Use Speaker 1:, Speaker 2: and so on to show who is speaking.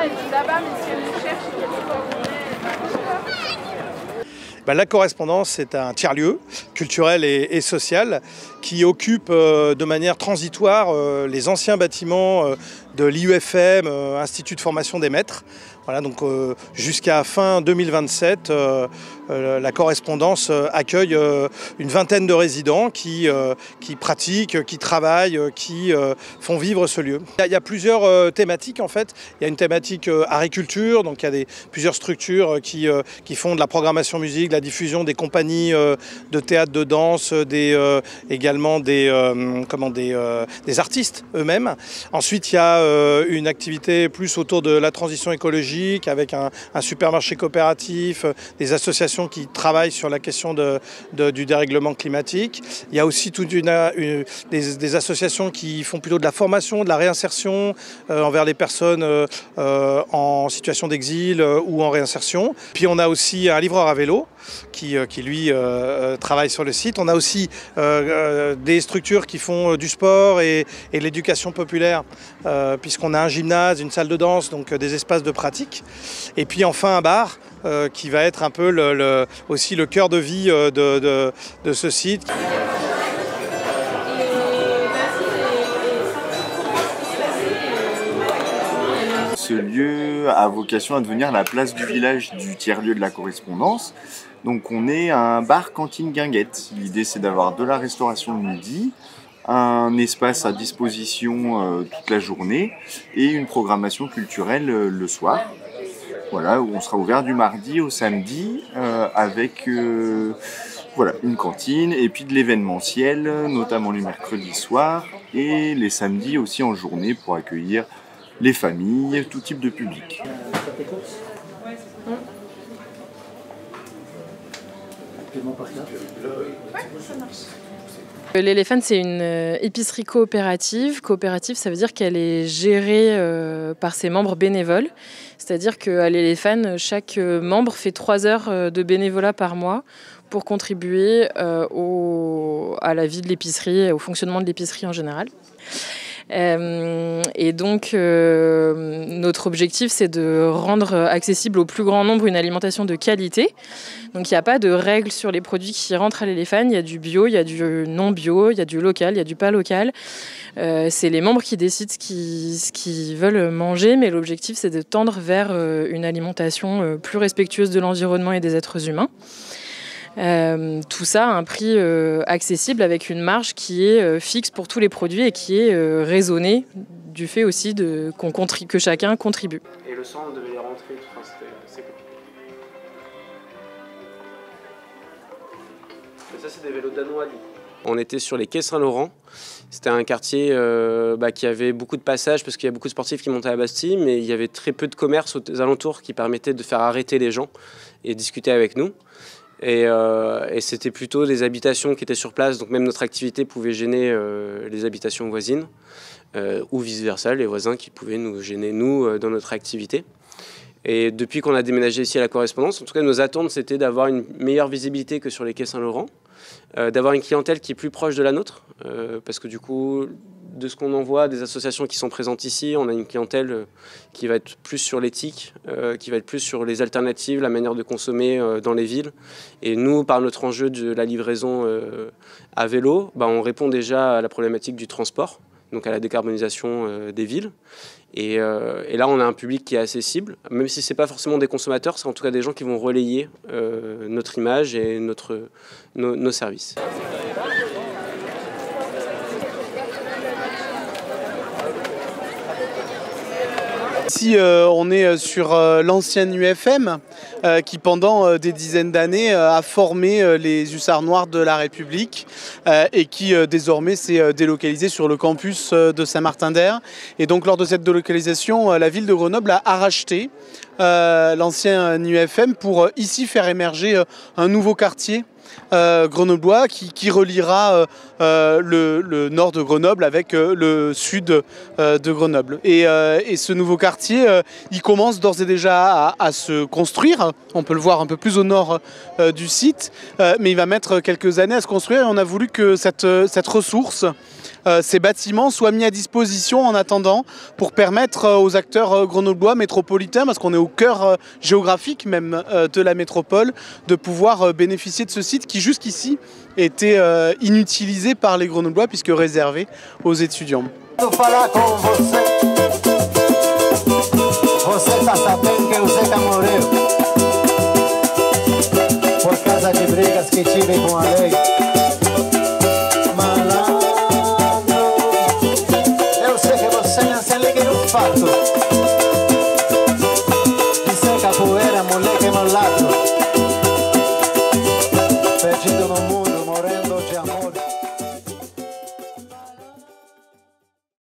Speaker 1: là et puis là-bas, mais si elle nous cherche,
Speaker 2: La correspondance, c'est un tiers-lieu culturel et social qui occupe de manière transitoire les anciens bâtiments de l'IUFM, Institut de formation des maîtres. Voilà, donc jusqu'à fin 2027, la correspondance accueille une vingtaine de résidents qui pratiquent, qui travaillent, qui font vivre ce lieu. Il y a plusieurs thématiques en fait. Il y a une thématique agriculture, donc il y a plusieurs structures qui font de la programmation musique, de la diffusion des compagnies de théâtre, de danse, également des artistes eux-mêmes. Ensuite, il y a une activité plus autour de la transition écologique, avec un supermarché coopératif, des associations qui travaillent sur la question du dérèglement climatique. Il y a aussi des associations qui font plutôt de la formation, de la réinsertion envers les personnes en situation d'exil ou en réinsertion. Puis on a aussi un livreur à vélo qui lui travaille sur le site. On a aussi des structures qui font du sport et l'éducation populaire, puisqu'on a un gymnase, une salle de danse, donc des espaces de pratique. Et puis enfin un bar qui va être un peu aussi le cœur de vie de ce site.
Speaker 3: Ce lieu a vocation à devenir la place du village du tiers-lieu de la correspondance. Donc on est un bar cantine guinguette. L'idée c'est d'avoir de la restauration le midi, un espace à disposition toute la journée et une programmation culturelle le soir. Voilà, où on sera ouvert du mardi au samedi avec une cantine et puis de l'événementiel, notamment les mercredis soirs et les samedis aussi en journée pour accueillir les familles, tout type de public.
Speaker 4: L'Elephant, c'est une épicerie coopérative. Coopérative, ça veut dire qu'elle est gérée par ses membres bénévoles. C'est-à-dire qu'à l'Elephant, chaque membre fait 3 heures de bénévolat par mois pour contribuer à la vie de l'épicerie, au fonctionnement de l'épicerie en général. Et donc, notre objectif, c'est de rendre accessible au plus grand nombre une alimentation de qualité. Donc, il n'y a pas de règles sur les produits qui rentrent à l'Elephant. Il y a du bio, il y a du non-bio, il y a du local, il y a du pas local. C'est les membres qui décident ce qu'ils veulent manger, mais l'objectif, c'est de tendre vers une alimentation plus respectueuse de l'environnement et des êtres humains. Tout ça à un prix accessible avec une marge qui est fixe pour tous les produits et qui est raisonnée du fait aussi que chacun contribue.
Speaker 5: Et le sang, on devait rentrer, c'est compliqué. Et ça, c'est des vélos danois. On était sur les quais Saint-Laurent. C'était un quartier qui avait beaucoup de passages parce qu'il y a beaucoup de sportifs qui montaient à la Bastille, mais il y avait très peu de commerces aux alentours qui permettaient de faire arrêter les gens et discuter avec nous. Et c'était plutôt des habitations qui étaient sur place, donc même notre activité pouvait gêner les habitations voisines, ou vice-versa, les voisins qui pouvaient nous gêner, nous, dans notre activité. Et depuis qu'on a déménagé ici à la correspondance, en tout cas, nos attentes, c'était d'avoir une meilleure visibilité que sur les quais Saint-Laurent, d'avoir une clientèle qui est plus proche de la nôtre, parce que du coup, de ce qu'on en voit, des associations qui sont présentes ici, on a une clientèle qui va être plus sur l'éthique, qui va être plus sur les alternatives, la manière de consommer dans les villes. Et nous, par notre enjeu de la livraison à vélo, on répond déjà à la problématique du transport, donc à la décarbonisation des villes. Et là, on a un public qui est assez cible, même si ce n'est pas forcément des consommateurs, c'est en tout cas des gens qui vont relayer notre image et nos services.
Speaker 6: Ici, on est sur l'ancienne UFM qui, pendant des dizaines d'années, a formé les hussards noirs de la République et qui, désormais, s'est délocalisé sur le campus de Saint-Martin-d'Hères. Et donc, lors de cette délocalisation, la ville de Grenoble a racheté l'ancienne UFM pour ici faire émerger un nouveau quartier grenoblois qui reliera le nord de Grenoble avec le sud de Grenoble. Et ce nouveau quartier, il commence d'ores et déjà à se construire. On peut le voir un peu plus au nord du site, mais il va mettre quelques années à se construire. Et on a voulu que cette ressource ces bâtiments soient mis à disposition en attendant pour permettre aux acteurs grenoblois métropolitains, parce qu'on est au cœur géographique même de la métropole, de pouvoir bénéficier de ce site qui jusqu'ici était inutilisé par les grenoblois puisque réservé aux étudiants.
Speaker 7: Você tá sabendo que o Zeca morreu por causa de brigas que tive com a lei.